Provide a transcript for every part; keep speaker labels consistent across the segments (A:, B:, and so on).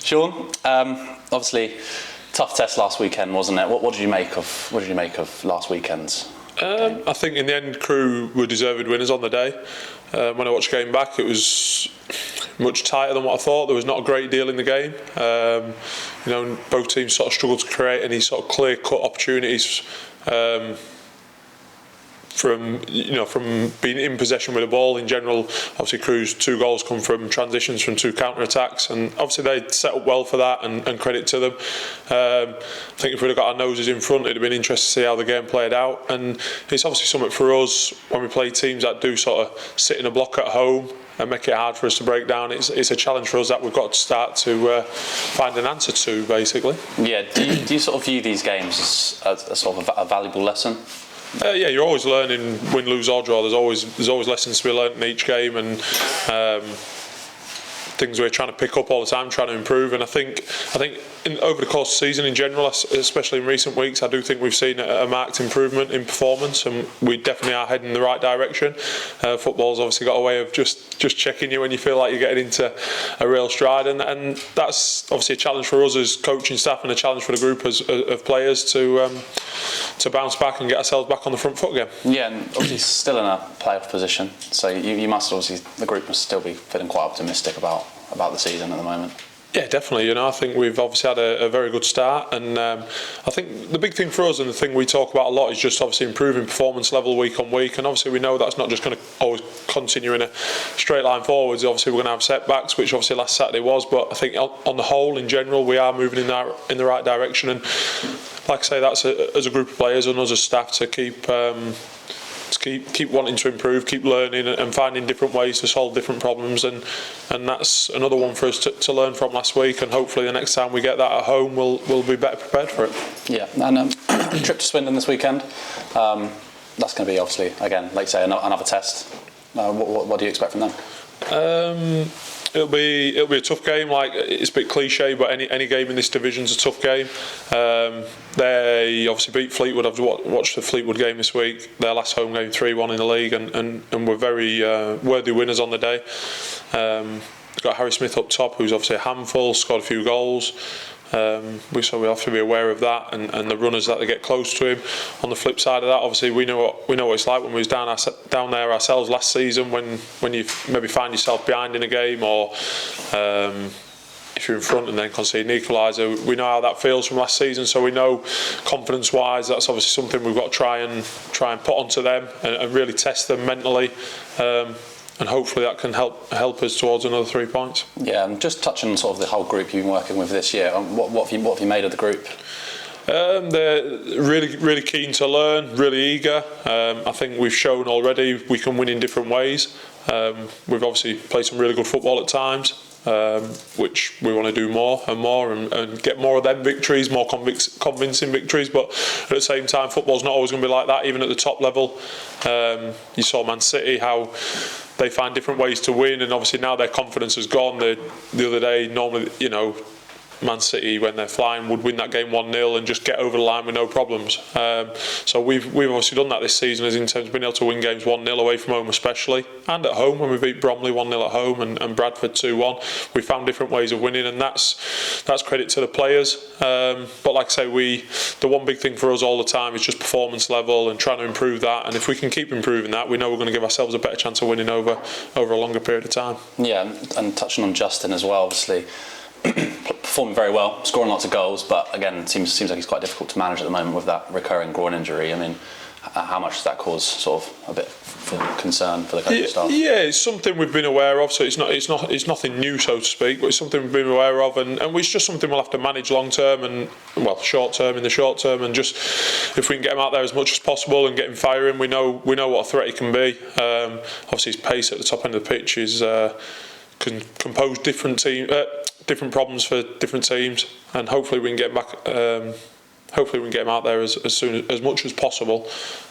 A: Shaun, obviously tough test last weekend, wasn't it? What did you make of last weekend's game?
B: I think in the end, Crew were deserved winners on the day. When I watched the game back, it was much tighter than what I thought. There was not a great deal in the game. Both teams sort of struggled to create any sort of clear-cut opportunities from being in possession with the ball in general. Obviously Crew's 2 goals come from transitions from 2 counter-attacks, and obviously they set up well for that, and credit to them. I think if we'd have got our noses in front, it'd have been interesting to see how the game played out, and it's obviously something for us when we play teams that do sort of sit in a block at home and make it hard for us to break down. It's a challenge for us that we've got to start to find an answer to, basically.
A: Yeah, do you sort of view these games as a sort of a valuable lesson?
B: Yeah, you're always learning, win, lose or draw. There's always lessons to be learnt in each game, and things we're trying to pick up all the time, trying to improve. And I think over the course of the season in general, especially in recent weeks, I do think we've seen a marked improvement in performance, and we definitely are heading in the right direction. Football's obviously got a way of just checking you when you feel like you're getting into a real stride, and that's obviously a challenge for us as coaching staff, and a challenge for the group of players to bounce back and get ourselves back on the front foot again.
A: Yeah, and obviously still in a playoff position, so you must obviously, the group must still be feeling quite optimistic about the season at the moment.
B: Yeah, definitely. I think we've obviously had a very good start, and I think the big thing for us, and the thing we talk about a lot, is just obviously improving performance level week on week. And obviously we know that's not just going to always continue in a straight line forwards. Obviously we're going to have setbacks, which obviously last Saturday was, but I think on the whole, in general, we are moving in the right direction. And like I say, that's as a group of players and us as staff to keep wanting to improve, keep learning and finding different ways to solve different problems, and that's another one for us to learn from last week, and hopefully the next time we get that at home we'll be better prepared for it.
A: Yeah, and trip to Swindon this weekend, that's going to be obviously, again, like you say, another test. What do you expect from them?
B: It'll be a tough game. Like, it's a bit cliche, but any game in this division's a tough game. They obviously beat Fleetwood. I've watched the Fleetwood game this week. Their last home game, 3-1 in the league, and were very worthy winners on the day. Got Harry Smith up top, who's obviously a handful, scored a few goals. We have to be aware of that, and the runners that they get close to him. On the flip side of that, obviously we know what it's like when we was down there ourselves last season, when you maybe find yourself behind in a game, or if you're in front and then concede an equaliser. We know how that feels from last season, so we know confidence wise that's obviously something we've got to try and put onto them, and really test them mentally. And hopefully that can help us towards another 3 points. Yeah, and
A: just touching on sort of the whole group you've been working with this year, what have you made of the group?
B: They're really keen to learn, really eager. I think we've shown already we can win in different ways. We've obviously played some really good football at times, which we want to do more and get more of them victories, more convincing victories. But at the same time, football's not always going to be like that, even at the top level. You saw Man City, how they find different ways to win, and obviously now their confidence has gone. The other day, normally, Man City, when they're flying, would win that game 1-0 and just get over the line with no problems. So we've obviously done that this season, as in terms of being able to win games 1-0 away from home especially, and at home when we beat Bromley 1-0 at home and Bradford 2-1. We found different ways of winning, and that's credit to the players. But like I say, the one big thing for us all the time is just performance level and trying to improve that. And if we can keep improving that, we know we're going to give ourselves a better chance of winning over a longer period of time.
A: Yeah, and touching on Justin as well, obviously performing very well, scoring lots of goals, but again, it seems like he's quite difficult to manage at the moment with that recurring groin injury. I mean, how much does that cause sort of a bit of concern for the coaching staff? Yeah,
B: it's something we've been aware of. So it's nothing new, so to speak, but it's something we've been aware of, and it's just something we'll have to manage long term and short term. In the short term, and just if we can get him out there as much as possible and get him firing, we know what a threat he can be. Obviously, his pace at the top end of the pitch can compose different problems for different teams, and hopefully we can get back. Hopefully we can get him out there as much as possible,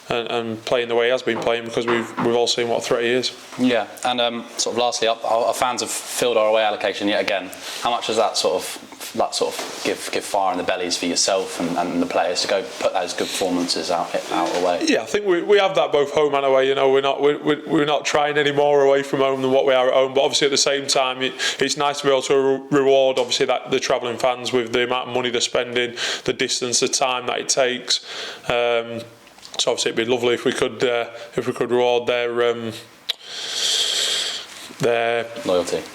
B: and playing the way he has been playing, because we've all seen what a threat he is.
A: Yeah, and sort of lastly, our fans have filled our away allocation yet again. How much has that sort of that sort of give fire in the bellies for yourself and the players to go put those good performances out away?
B: Yeah, I think we have that both home and away. You know, we're not trying any more away from home than what we are at home. But obviously at the same time, it's nice to be able to reward obviously the travelling fans with the amount of money they're spending, the distance, the time that it takes. So obviously it'd be lovely if we could reward their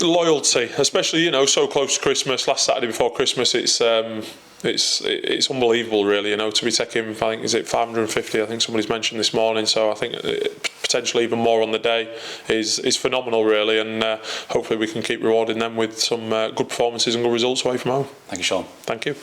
B: loyalty, especially, you know, so close to Christmas. Last Saturday before Christmas, it's unbelievable, really. You know, to be taking, I think, is it 550? I think somebody's mentioned this morning. So I think potentially even more on the day is phenomenal, really. And hopefully we can keep rewarding them with some good performances and good results away from home.
A: Thank you, Shaun.
B: Thank you.